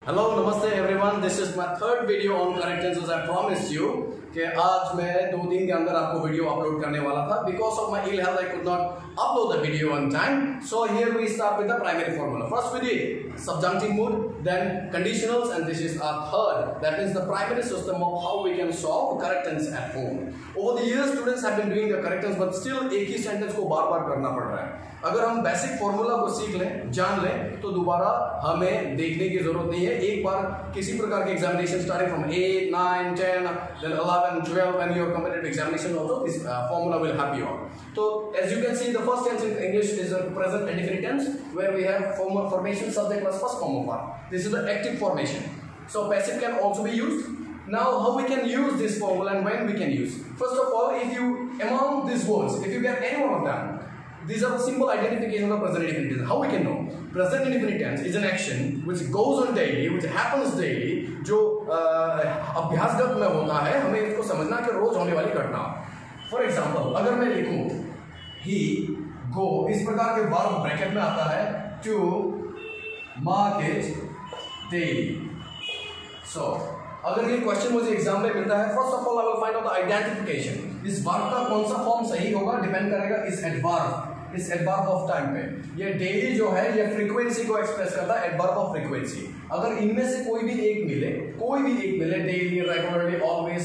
Hello नमस्ते everyone, this is my third video on correct tenses. I promise you कि आज मैं 2 दिन के अंदर आपको वीडियो अपलोड करने वाला था। Because of my ill health I could not upload the video on time. So here we start with the primary formula. First we did subjunctive mood, then conditionals, and this is our third. That is the primary system of how we can solve correct tense at home. Over the years students have been doing the correct tense, but still एक ही sentence को बार-बार करना पड़ रहा है। अगर हम basic formula को सीख लें, जान लें, तो दोबारा हमें देखने की जरूरत नहीं है। एक बार किसी प्रकार के examination starting from 8, 9, 10, then 11, 12 when you are completed examination also this formula will help you out. So as you can see, the first tense in English is a present indefinite tense where we have formation subject plus first form of verb. This is the active formation. So passive can also be used. Now how we can use this formula and when we can use? First of all, if you among these words, if you get any one of them, these are the simple identification of present indefinite tense. How we can know? Present indefinite tense is an action which goes on daily, which happens daily, जो अभ्यासगत में होता है। हमें इसको समझना कि रोज होने वाली घटना। फॉर एग्जाम्पल, अगर मैं लिखूं he go, इस प्रकार के वर्ब ब्रैकेट में आता है to market daily. So अगर ये क्वेश्चन मुझे एग्जाम में मिलता है, first of all I will find out the identification. इस वर्ब का कौन सा फॉर्म सही होगा डिपेंड करेगा इस एडवर्ब ऑफ टाइम पे। ये डेली जो है ये फ्रीक्वेंसी को एक्सप्रेस करता है, एडवर्ब ऑफ फ्रीक्वेंसी। अगर इनमें से कोई भी एक मिले, daily, regularly, always,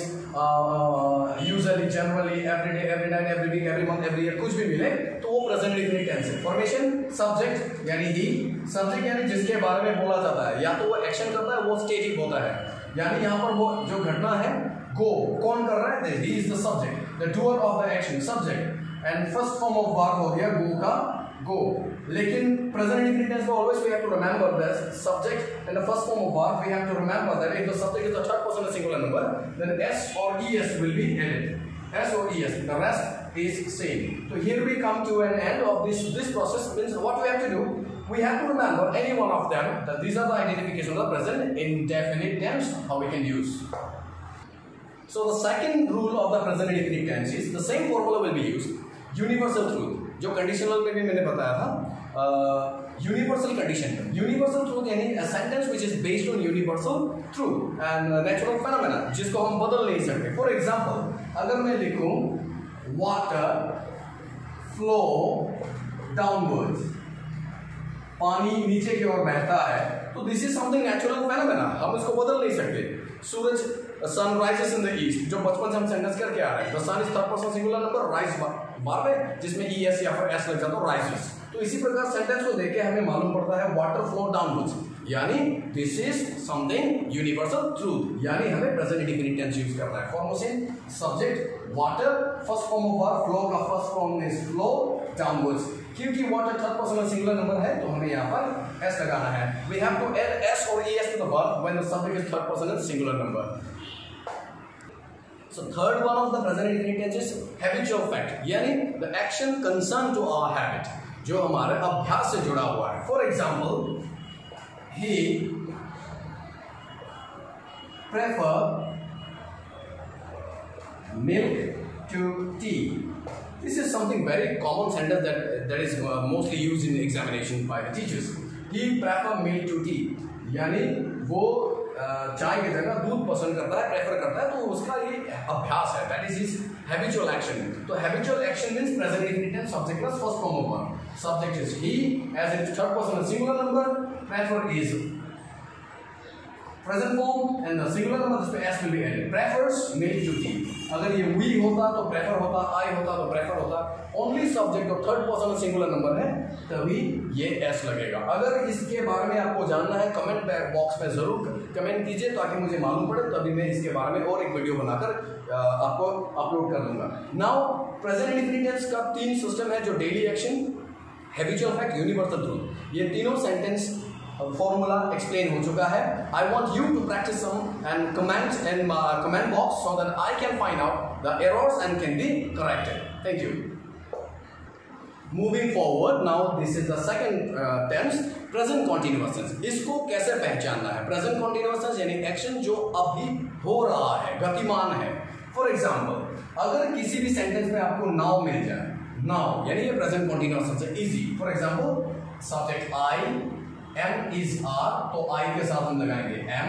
usually, generally, every day, every night, every week, every month, every year, कुछ भी मिले तो वो प्रेजेंट इंडेफिनिट टेंस है। फॉर्मेशन सब्जेक्ट यानी ही, सब्जेक्ट यानी जिसके बारे में बोला जाता है, या तो वो एक्शन करता है, वो स्टेटिक होता है, यानी यहाँ पर वो जो घटना है गो, कौन कर रहा है, he is the subject, the doer of the action, subject. And first form of verb हो गया गो का गो। लेकिन प्रेजेंट इंडेफिनिट टेंस में always we have to remember that subject and the first form of verb we have to remember that if the subject is the third person singular number then s or es will be added, s or es, the rest is same. So here we come to an end of this process. Means what we have to do, we have to remember any one of them, that these are the identification of the present indefinite tense, how we can use. So the second rule of the present indefinite tense is the same formula will be used. Universal truth, जो conditional में भी मैंने बताया था, universal condition. Universal truth यानी a sentence which is based on universal truth and natural phenomena, जिसको हम बदल नहीं सकते। फॉर एग्जाम्पल, अगर मैं लिखूं वाटर फ्लो डाउनवर्ड्स, पानी नीचे की ओर बहता है, तो this is something natural phenomena, हम इसको बदल नहीं सकते। सूरज, sun rises in the east, जो बचपन से हम सेंटेंस करके आ रहे हैं, the sun is third person singular number, rise verb है जिसमें ईएस या फिर एस लग जाता है, राइजेस। तो इसी प्रकार सेंटेंस को देख के हमें मालूम पड़ता है वाटर फ्लो डाउनवर्ड्स, यानी this is something universal truth, यानी हमें प्रेजेंट इंडेफिनिट टेंस यूज करना है। Formation subject water, first form of verb flow का first form is flow downwards. क्योंकि water third person singular number है तो हमें यहाँ पर s लगाना है। We have to add s or es to the verb when the subject is third person and singular number. So third one of the present indefinite tense is habitual fact, यानी the action concerned to our habit, जो हमारे अभ्यास से जुड़ा हुआ है। For example, he prefer milk to tea. This is something very common sentence that is mostly used in examination by the teachers. He prefer milk to tea, यानी वो चाय की जगह दूध पसंद करता है, प्रेफर करता है, तो उसका ये अभ्यास है, that is his habitual action. तो habitual action means present indefinite tense, subject plus first form of verb. Subject is he, as it is third person singular number, prefer is present form and the singular number जिसमें s will be added. Prefers milk to tea. अगर ये we होता तो prefer होता, I होता तो prefer होता, only subject और third person singular number है तभी ये s लगेगा। अगर इसके बारे में आपको जानना है कमेंट बॉक्स में जरूर कमेंट कीजिए ताकि मुझे मालूम पड़े, तभी मैं इसके बारे में और एक वीडियो बनाकर आपको अपलोड कर दूंगा। नाउ प्रेजेंट इंडेफिनिट टेंस का 3 सिस्टम है, जो daily action, habitual fact, universal truth. ये तीनों सेंटेंस फॉर्मूला एक्सप्लेन हो चुका है। I want you to practise some and comment in comment box so that I can find out the errors and can be corrected. Thank you. Moving forward, now this is the second tense, present continuous tense. इसको कैसे पहचानना है? Present continuous tense यानी action जो अभी हो रहा है, गतिमान है। फॉर एग्जाम्पल, अगर किसी भी सेंटेंस में आपको नाउ मिल जाए, नाउ यानी ये प्रेजेंट कॉन्टिन्यूअस टेंस है, easy. For example, subject I, M is R, तो I के साथ हम लगाएंगे M,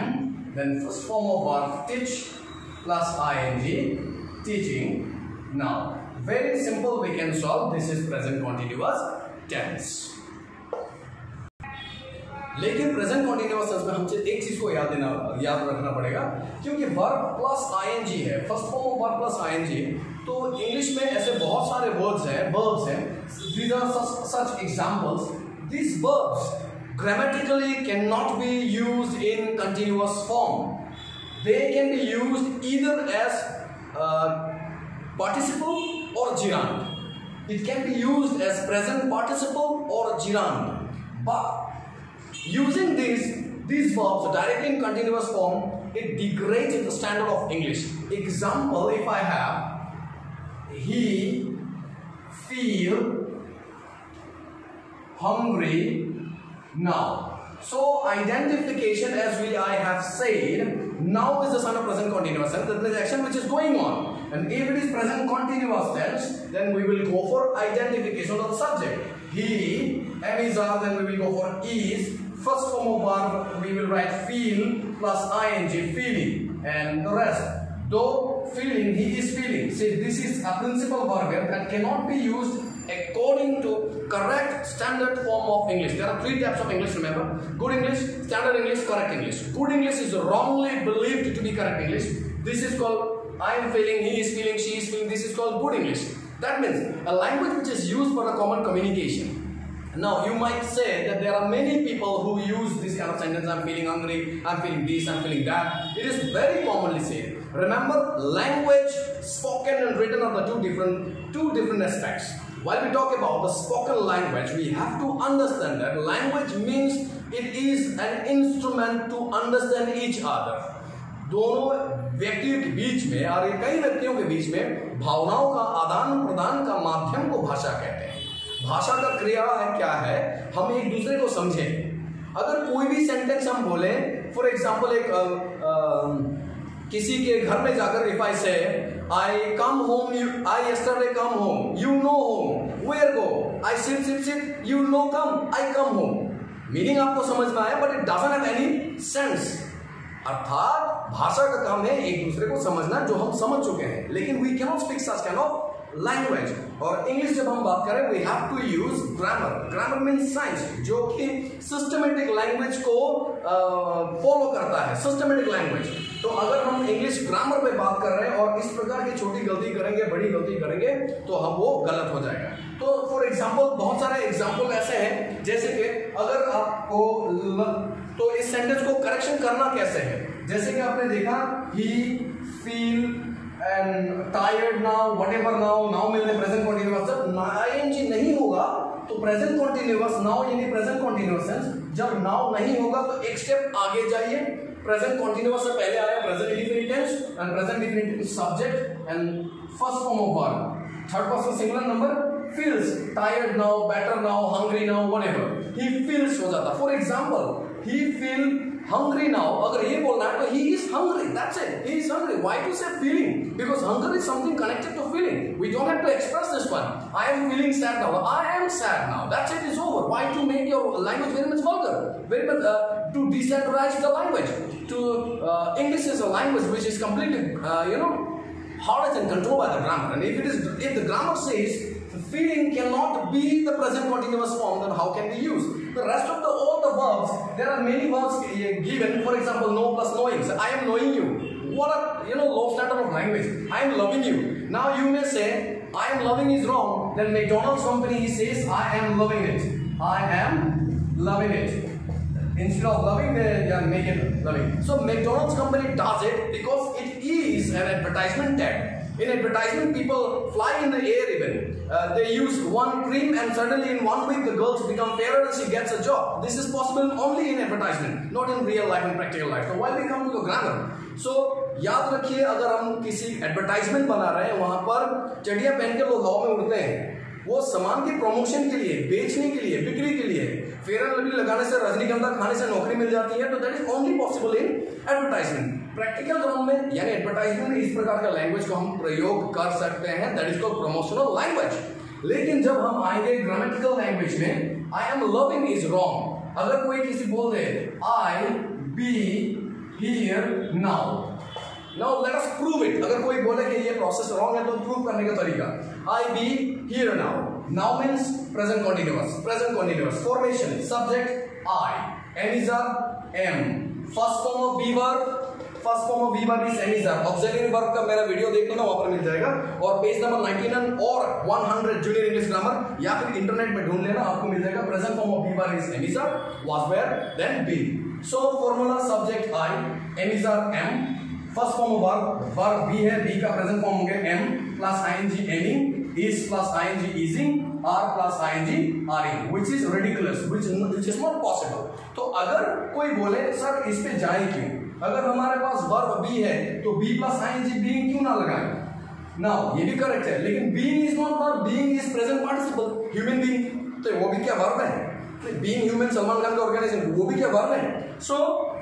then first form of verb teach plus ing, teaching. Now very simple, we can solve. This is present continuous tense. लेकिन present continuous tense में हमसे एक चीज को याद रखना पड़ेगा, क्योंकि वर्ब प्लस आईएनजी है, first form of verb plus ING, तो इंग्लिश में ऐसे बहुत सारे वर्ब्स हैं, these are such examples. These verbs grammatically cannot be used in continuous form. They can be used either as participle or gerund. It can be used as present participle or gerund, but using these verbs directly in continuous form, it degrades the standard of English. Example, if I have he feel hungry now. So identification, as I have said, now is the sign of present continuous tense. That is action which is going on. And if it is present continuous tense, then we will go for identification of the subject. He, M is R, then we will go for is. First form of verb, we will write feel plus ing, feeling, and the rest. Though feeling, he is feeling. See, this is a principal verb here that cannot be used according to correct standard form of English. There are three types of English, remember. Good English, standard English, correct English. Good English is wrongly believed to be correct English. This is called I am feeling, he is feeling, she is feeling. This is called good English. That means a language which is used for a common communication. Now you might say that there are many people who use this kind of sentence, I'm feeling hungry, I'm feeling this, I'm feeling that. It is very commonly said. Remember, language, spoken and written are the two different aspects. While we talk about the spoken language, we have to understand that language means it is an instrument to understand each other. दोनों व्यक्तियों के बीच में और कई व्यक्तियों के बीच में भावनाओं का आदान प्रदान का माध्यम को भाषा कहते हैं। भाषा का क्रिया है क्या है, हम एक दूसरे को समझें। अगर कोई भी सेंटेंस हम बोले, फॉर एग्जाम्पल एक किसी के घर में जाकर if I say I come home, I yesterday come home, you know home, where go, I sit, you know come, I come home. Meaning आपको समझ में आया, but it doesn't have any sense. अर्थात भाषा का काम है एक दूसरे को समझना जो हम समझ चुके हैं, लेकिन we can not speak such kind of language. और इंग्लिश जब हम बात करें, we have to use grammar. Grammar means science, जो कि सिस्टमेटिक लैंग्वेज को फॉलो करता है, सिस्टमेटिक लैंग्वेज। तो अगर हम इंग्लिश ग्रामर पे बात कर रहे हैं और इस प्रकार की छोटी गलती करेंगे, बड़ी गलती करेंगे, तो हम वो गलत हो जाएगा। तो फॉर एग्जाम्पल, बहुत सारे एग्जाम्पल ऐसे हैं, जैसे कि अगर आपको तो इस सेंटेंस को करेक्शन करना कैसे है, जैसे कि आपने देखा ही feel and tired now, whatever now मिलने प्रेजेंट कंटीन्यूअस। जब आईएनजी नहीं होगा तो प्रेजेंट कंटीन्यूअस नाउ यानी प्रेजेंट कंटीन्यूअस टेंस। जब नाउ नहीं होगा तो एक स्टेप आगे जाइए, प्रेजेंट कंटीन्यूअस से पहले आया present indefinite tense and present indefinite subject and first form of verb, third person singular number, feels tired now, better now, hungry now, whatever. He feels हो जाता। For example, he feel hungry now, अगर ये बोलना है तो he is hungry, that's it, he is hungry. Why to say feeling? Because hunger is something connected to feeling. We don't have to express this one. I am feeling sad now, I am sad now, that's it, is over. Why to make your language very much vulgar, very much to decentralize the language? English is a language which is completely harnessed and controlled by the grammar. And if the grammar says feeling cannot be the present continuous form, then how can we use the rest of all the verbs? There are many verbs given. For example, know plus knowing. So I am knowing you. What a low standard of language. I am loving you. Now you may say I am loving is wrong. Then McDonald's company he says I am loving it. I am loving it. Instead of loving, they make it loving. So McDonald's company does it because it is an advertisement tag. In advertisement, people fly in the air even. They use one cream and suddenly in 1 week the girls become fairer and she gets a job. This is possible only in advertisement, not in real life and practical life. So while we come to the grammar, so याद रखिए, अगर हम किसी advertisement बना रहे हैं, वहां पर चढ़िया पहन के लोग हवा में उड़ते हैं, वो सामान की प्रमोशन के लिए, बेचने के लिए, बिक्री के लिए। फेयर एंड लवली लगाने से, रजनीगंधा खाने से नौकरी मिल जाती है, तो that is only possible in advertisement. Practical ground में यानी एडवर्टाइजमेंट में इस प्रकार का लैंग्वेज को हम प्रयोग कर सकते हैं, that is called promotional language. लेकिन जब हम आएंगे ग्रामेटिकल लैंग्वेज में, I am loving is wrong. अगर कोई किसी बोल दे I be here now, now let us prove it. अगर कोई बोले कि ये प्रोसेस रॉन्ग है तो प्रूव करने का तरीका I be here now. Now means present continuous. Present continuous. Formation subject I. Am is am. First form of be verb. First form of we verb is am is are. Auxiliary verb का मेरा video देख लो ना, वहां पर मिल जाएगा. और page number 99 और 100 junior English grammar या फिर इंटरनेट में ढूंढ लेना, आपको मिल जाएगा. Present form of we verb is am is are, was were, then been. So formula subject I, am is are am. First form of verb, verb be है, be का प्रेजेंट फॉर्म होंगे am plus ING aming, is plus ING ising, are plus ING aring, which is ridiculous, which is not possible. तो अगर कोई बोले sir इस पे जाए क्यों, अगर हमारे पास वर्ब बी है तो बी प्लस आईएनजी बीइंग क्यों ना लगाएं. नाउ ये भी करेक्ट है, लेकिन being is not verb, being is present participle. Human being, तो वो भी क्या वर्ब है. बीइंग ह्यूमन, सलमान खान का ऑर्गेनाइजेशन, वो भी क्या वर्ब है. So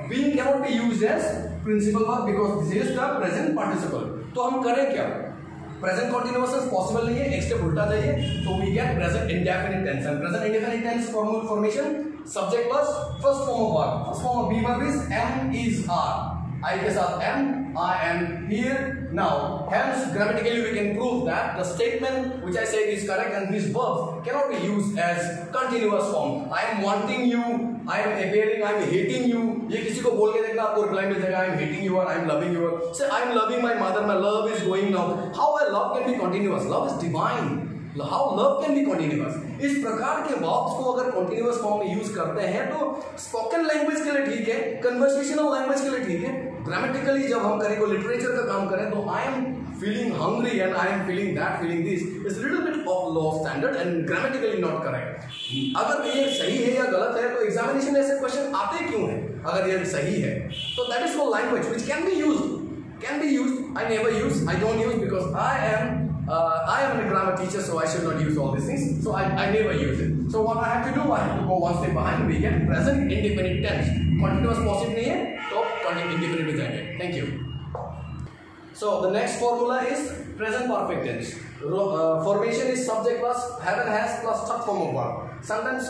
being can not be used as principal verb because this is the present participle. तो हम करें क्या, प्रेजेंट कंटीन्यूअस पॉसिबल नहीं है, एक स्टेप उल्टा जाइए, तो we get present indefinite tense. And present indefinite tense formation subject plus first form of verb. First form of be verb is am is are. I के साथ am, I am here now. Hence, grammatically we can prove that the statement which I said is correct, and these verbs cannot be used as continuous form. I am wanting you, I am appearing, I am hating you. ये किसी को बोल के देखना, आपको reply मिल जाएगा. I am hating you or I am loving you. Say I am loving my mother, my love is going now. How a love can be continuous? Love is divine. How love can be continuous? इस प्रकार के verbs को अगर continuous form में use करते हैं तो spoken language के लिए ठीक है, conversational language के लिए ठीक है. Grammatically जब हम करें, को literature का काम करें, तो I am feeling hungry and I am feeling that, feeling this is little bit of low standard and grammatically not correct. अगर ये सही है या गलत है तो एग्जामिनेशन ऐसे क्वेश्चन आते क्यों हैं. अगर ये सही है तो that is for language which can be used. I never use, I don't use because I am a grammar teacher, so I should not use all these things. So I never use it. So what I have to do, I have to go one step behind. We get present indefinite tense. Continuous possible नहीं है तो indefinite में जाएंगे. Thank you. So the next formula is present perfect tense. Formation is subject plus have and has plus third form of verb. Sometimes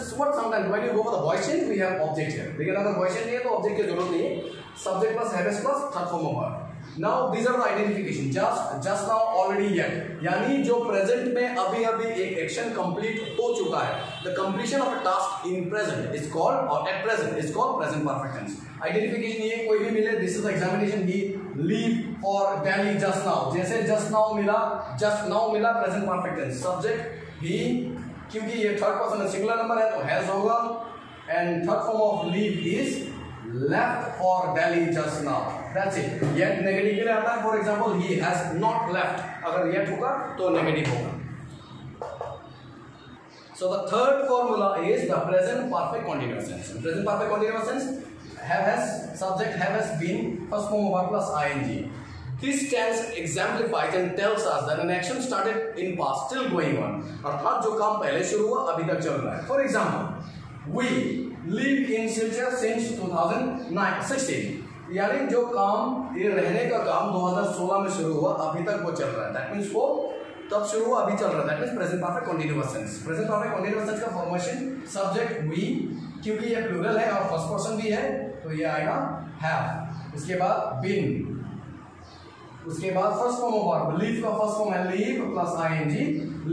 when you go for the voice change, we have object here. लेकिन अगर voice change नहीं है तो object की जरूरत नहीं है. Subject plus have plus third form of verb. Now these are the identification. Just now, already, yet. यानी जो present में अभी एक action complete हो चुका है. The completion of a task in present is called, or at present is called present perfect tense. Identification ये कोई भी मिले. This is the examination. He leave for Delhi just now. जैसे just now मिला present perfect tense. Subject he, क्योंकि ये third person singular number है तो has होगा. And third form of leave is left for Delhi just now. That's it. Yet negative के लिए आता है. For example, he has not left. अगर yet होगा तो negative होगा. So the third formula is the present perfect continuous tense. Present perfect continuous tense, have has subject, have has been, first form of verb plus ing. This tense exemplifies and tells us that an action started in past still going on. अर्थात जो काम पहले शुरू हुआ अभी तक चल रहा है. For example, we live in Silchar since 2016. यानी जो काम, ये रहने का काम 2016 में शुरू हुआ, अभी तक वो चल रहा है. That means वो तब शुरू हुआ, अभी चल रहा है. That means present perfect continuous tense. Present perfect continuous tense का formation subject we, क्योंकि ये plural है और first person भी है तो ये आएगा have. उसके बाद been, उसके बाद first form of verb, live का first form है live plus ing,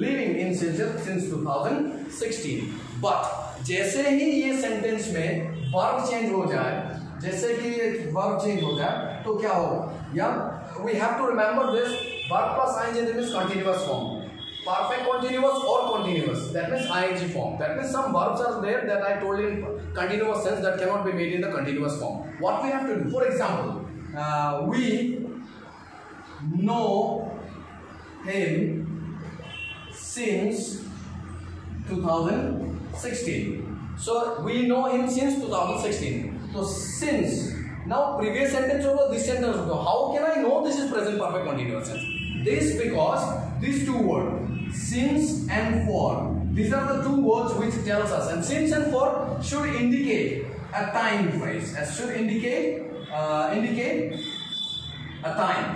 living in Silchar since 2016. But जैसे ही ये सेंटेंस में वर्ब चेंज हो जाए, जैसे कि ये वर्ब चेंज हो जाए तो क्या होगा, या we have to remember this, verb plus ING means continuous form, perfect continuous or continuous, that means ing form. That means some verbs are there that I told in continuous sense that cannot be made in the continuous form. What we have to do, for example, we know him since 2016. So we know him since 2016. So since, now previous sentence over this sentence over. How can I know this is present perfect continuous tense? This because these two words, since and for, these are the two words which tells us, and since and for should indicate a time phrase, should indicate a time.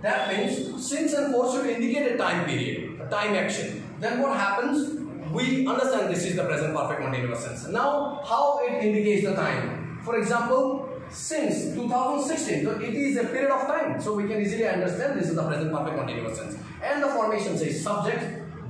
That means since and for should indicate a time period, a time action. Then what happens? we understand this is the present perfect continuous tense. Now, how it indicates the time? For example, since 2016, so it is a period of time. So we can easily understand this is the present perfect continuous tense. And the formation says subject,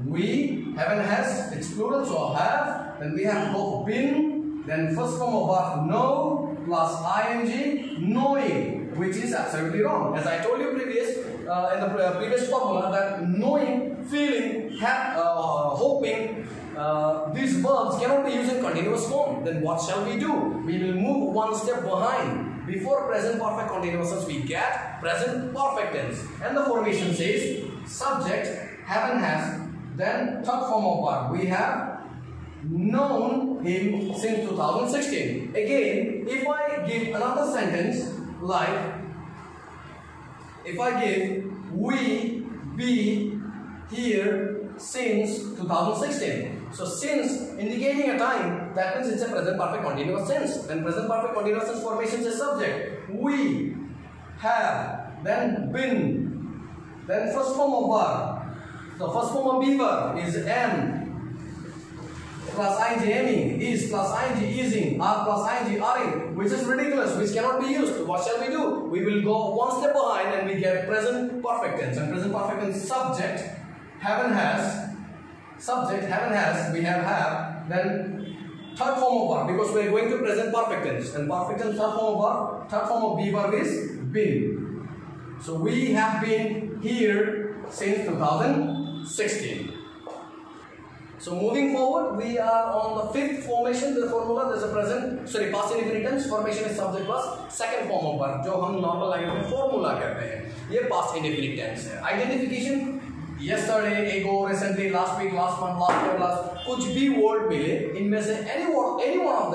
we, have and has, it's plural, so have, then we have both been, then first form of verb know, plus ing, knowing, which is absolutely wrong. As I told you in the previous formula, that knowing, feeling, hoping, these verbs cannot be used in continuous form. Then what shall we do? We will move one step behind. Before present perfect continuous tense, we get present perfect tense. And the formation says subject, have and has, then third form of verb. We have known him since 2016. Again, if I give another sentence like, if I give we be here since 2016. So since indicating a time, that means it's a present perfect continuous tense. And present perfect continuous tense formation is subject. We have, then been, then first form of verb. The first form of be verb is am plus ing, is plus ing, ising, are plus ing, aring, which is ridiculous, which cannot be used. What shall we do? We will go one step behind and we get present perfect tense. And present perfect tense subject, have and has, subject, have and has, we have, then third form of verb, because we are going to present perfect tense. And perfect tense third form of verb, third form of be verb is been. So we have been here since 2016. So moving forward, we are on the fifth formation. The formula, there's a past indefinite tense. Formation is subject plus second form of verb, जो हम normal language में formula कहते हैं. ये past indefinite tense है. Identification, yesterday, ago, recently, last week, last month, last year, last, कुछ भी word मिले, इनमें से any one of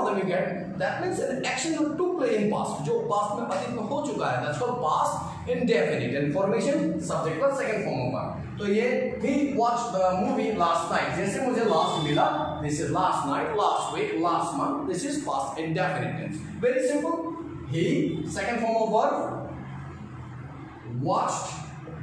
them you get, that means an action you took place in past, जो past में अतीत में हो चुका है. That's called past indefinite. And formation subject plus second form of verb. तो ये we watched the movie last night. जैसे मुझे last मिला, this is last night, last week, last month. This is past indefinite tense. Very simple. He, second form of verb, watched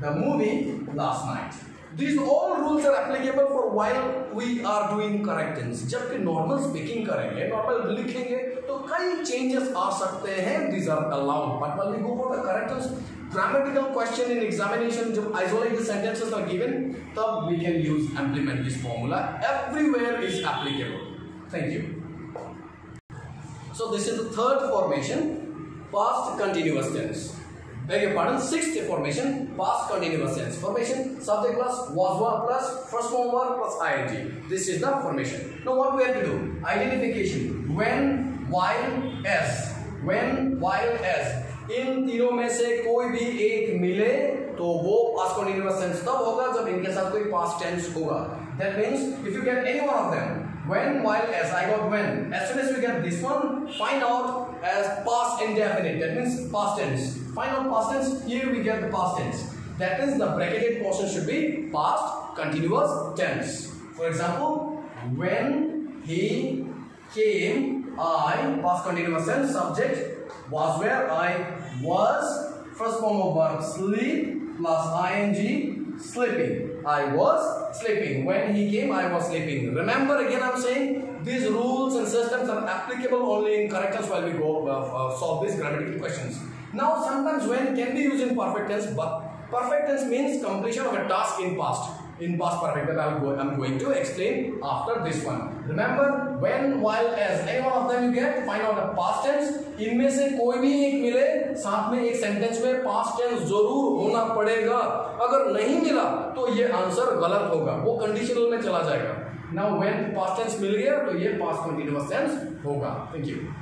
the movie last night. These all rules are applicable for while we are doing correct tense. जब कि normal speaking करेंगे, normal लिखेंगे, तो कई changes आ सकते हैं. These are allowed. But when we go for the correct tense, grammatical question in examination, जब isolated sentences are given, तब we can implement this formula. Everywhere is applicable. Thank you. So this is the third formation, past continuous tense. Beg your pardon, sixth formation, past continuous tense. Formation, subject plus, was verb plus, first form verb plus ing. This is the formation. Now what we have to do? Identification. When, while, as. When, while, as. इन तीनों में से कोई भी एक मिले तो वो past continuous tense तब होगा जब इनके साथ कोई past tense होगा. That means if you get any one of them, when, while, as, I got when. As soon as we get this one, find out as past indefinite. That means past tense. Find out past tense. Here we get the past tense. That means the bracketed portion should be past continuous tense. For example, when he came, I, past continuous tense, subject was where I was, first form of verb sleep plus ing, sleeping. I was sleeping. When he came, I was sleeping. Remember, again I'm saying these rules and systems are applicable only in correct tense while we go solve these grammatical questions. Now sometimes when can be used in perfect tense, but perfect tense means completion of a task in past. In past perfect, that I'm going to explain after this one. Remember, when, while, as, any one of them you get, find out the past tense. इनमें से कोई भी एक मिले, साथ में एक sentence में past tense जरूर होना पड़ेगा. अगर नहीं मिला तो ये आंसर गलत होगा, वो कंडीशनल में चला जाएगा. Now when past tense मिल गया तो ये past continuous tense होगा. Thank you.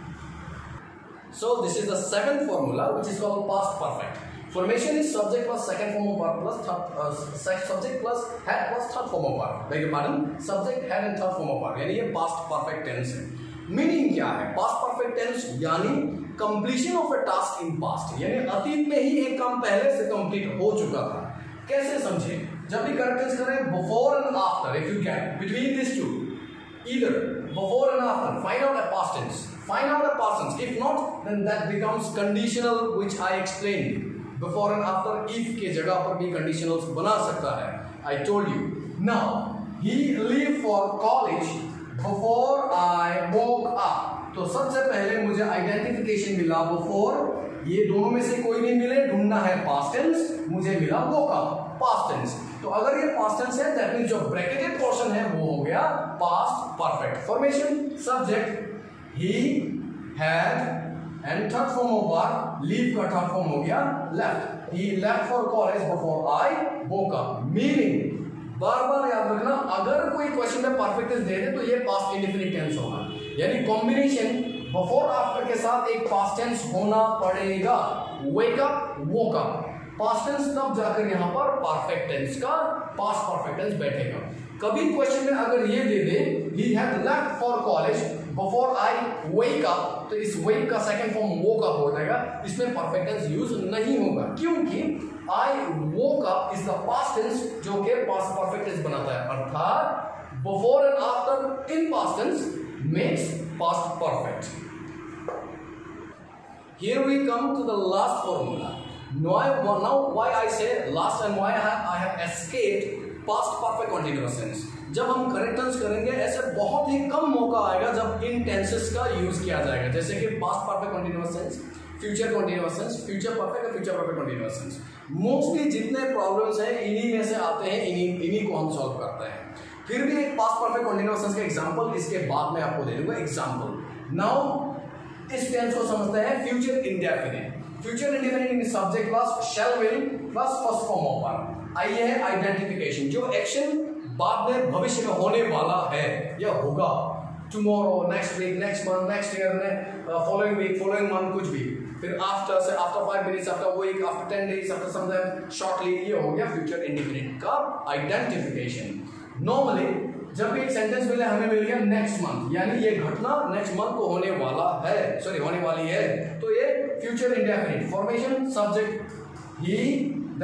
So this is the seventh formula, which is called past perfect. Formation is subject plus second form of verb plus subject plus had plus third form of verb. Beg your pardon, subject, had and third form of verb. यानी ये past perfect tense है. Meaning क्या है? Past perfect tense यानी completion of a task in past. यानी अतीत में ही एक काम पहले से complete हो चुका था. कैसे समझे? जब भी correct tense करें before and after, if you can, between these two, either before and after, find out a past tense. Find out a past tense. If not, then that becomes conditional, which I explained. Before and after, if के जगह पर भी conditionals बना सकता है. I told you. Now, he leave for college before I woke up. तो सबसे पहले मुझे आइडेंटिफिकेशन मिला before, ये दोनों में से कोई नहीं मिले, ढूंढना है past tense, मुझे मिला woke up, past tense. तो अगर ये past tense है, that means जो bracketed portion है वो हो गया past perfect. Formation, subject, he had, and third form of verb, leave का third form हो गया left. He left for college before I woke up. Meaning, बार बार याद रखना, अगर कोई क्वेश्चन में परफेक्ट टेंस दे दे तो ये पास्ट इंडेफिनिट टेंस होगा, यानी कॉम्बिनेशन बिफोर आफ्टर के साथ एक पास्ट टेंस होना पड़ेगा. Wake up, woke up, past tense तब जाकर यहां पर परफेक्ट टेंस का पास्ट परफेक्ट टेंस बैठेगा. कभी क्वेश्चन में अगर ये दे दे he had left for college before I wake up, तो इस वेक का सेकंड फॉर्म वोक अप हो जाएगा, इसमें परफेक्ट टेंस यूज नहीं होगा, क्योंकि I woke up is the past tense जो के past perfect tense बनाता है, अर्थात before and after in past tense makes past perfect. Here we come to the last formula. Now why I say last and why I have escaped past perfect continuous tense. जब हम correct tense करेंगे ऐसे बहुत ही कम मौका आएगा जब इन tenses का use किया जाएगा, जैसे कि past perfect continuous tense, future continuous tense, future perfect और future perfect continuous tense. Mostly जितने प्रॉब्लम्स हैं इन्हीं में से आते हैं, इन्हीं को हम सॉल्व करते हैं. फिर भी एक पास्ट परफेक्ट कंटीन्यूअस टेंस का एग्जांपल इसके बाद में आपको दे दूंगा. एग्जांपल, नाउ इस टेंस को समझते हैं future indefinite. Future indefinite in subject plus shell will plus first form of verb. आइए है आइडेंटिफिकेशन, जो एक्शन बाद में भविष्य में होने वाला है या होगा, tomorrow, next week, next month, next year में, फॉलोइंग वीक, फॉलोइंग मंथ, कुछ भी. फिर आफ्टर से after 5 minutes, after week, after 10 days, after some time, shortly, ये हो गया फ्यूचर इंडेफिनिट का आइडेंटिफिकेशन. नॉर्मली जब भी एक सेंटेंस मिले हमें मिल गया नेक्स्ट मंथ, यानी ये घटना नेक्स्ट मंथ को होने वाला है, सॉरी होने वाली है, तो ये future indefinite. Formation, subject he,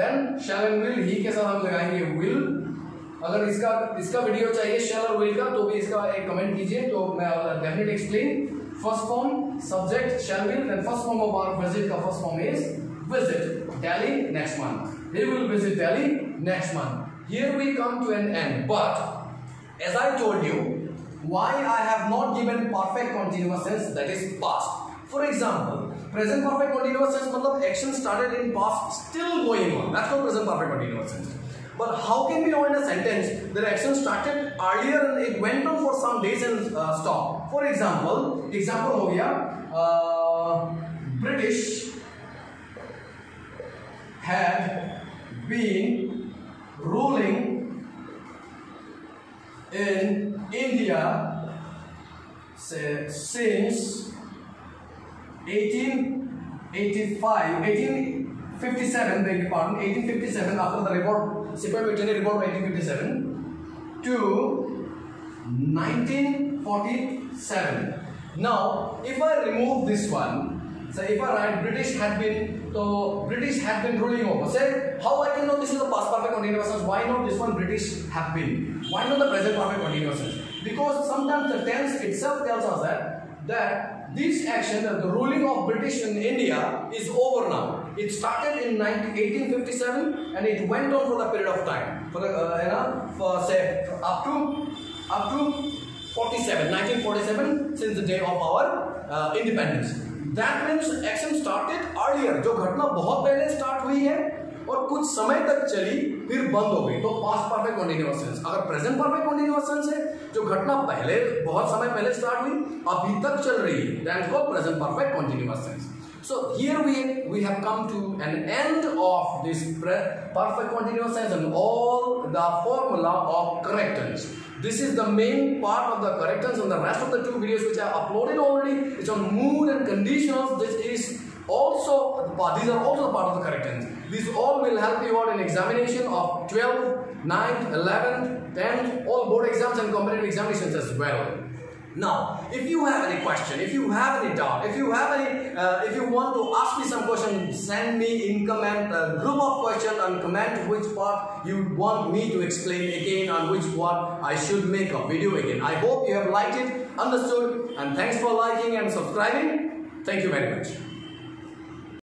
then shall and will, he के साथ हम लगाएंगे विल. अगर इसका वीडियो चाहिए शैल और विल का तो भी इसका एक कमेंट कीजिए, तो मैं definitely explain. First form subject shall will, then first form of verb visit का first form is visit. Delhi next month. He will visit Delhi next month. Here we come to an end. But as I told you, why I have not given perfect continuous tense, that is past. For example, present perfect continuous tense मतलब action started in past still going on. That's called present perfect continuous tense. But how can we know in a sentence that action started earlier and it went on for some days and stopped? For example हो गया British had been ruling in India since 1857, beg your pardon, 1857, after the report, SEBA Mutiny report of 1857 to 1947. Now, if I remove this one, so if I write British had been ruling over. Say, how I can know this is the past perfect continuous tense? Why not this one British have been? Why not the present perfect continuous tense? Because sometimes the tense itself tells us that this action, the ruling of British in India, is over now. It started in 1857 and it went on for the period of time, for say up to 1947, since the day of our independence. That means action started earlier. जो घटना बहुत पहले start हुई है और कुछ समय तक चली फिर बंद हो गई, तो पास्ट परफेक्ट कंटीन्यूअस टेंस. अगर प्रेजेंट परफेक्ट कंटीन्यूअस टेंस है, जो घटना पहले बहुत समय पहले स्टार्ट हुई अभी तक चल रही है, that is called present perfect continuous tense. So here we have come to an end of this perfect continuous tense and all the formula of correct tense. This is the main part of the correct tense, and the rest of the 2 videos which I uploaded already, it's on mood and conditionals. These are also the part of the correct tense. These all will help you out in examination of 12th, 9th, 11th, 10th, all board exams and competitive examinations as well. Now, if you have any question, if you have any doubt, if you want to ask me some question, send me in comment a group of questions and comment which part you want me to explain again and which part I should make a video again. I hope you have liked it, understood, and thanks for liking and subscribing. Thank you very much.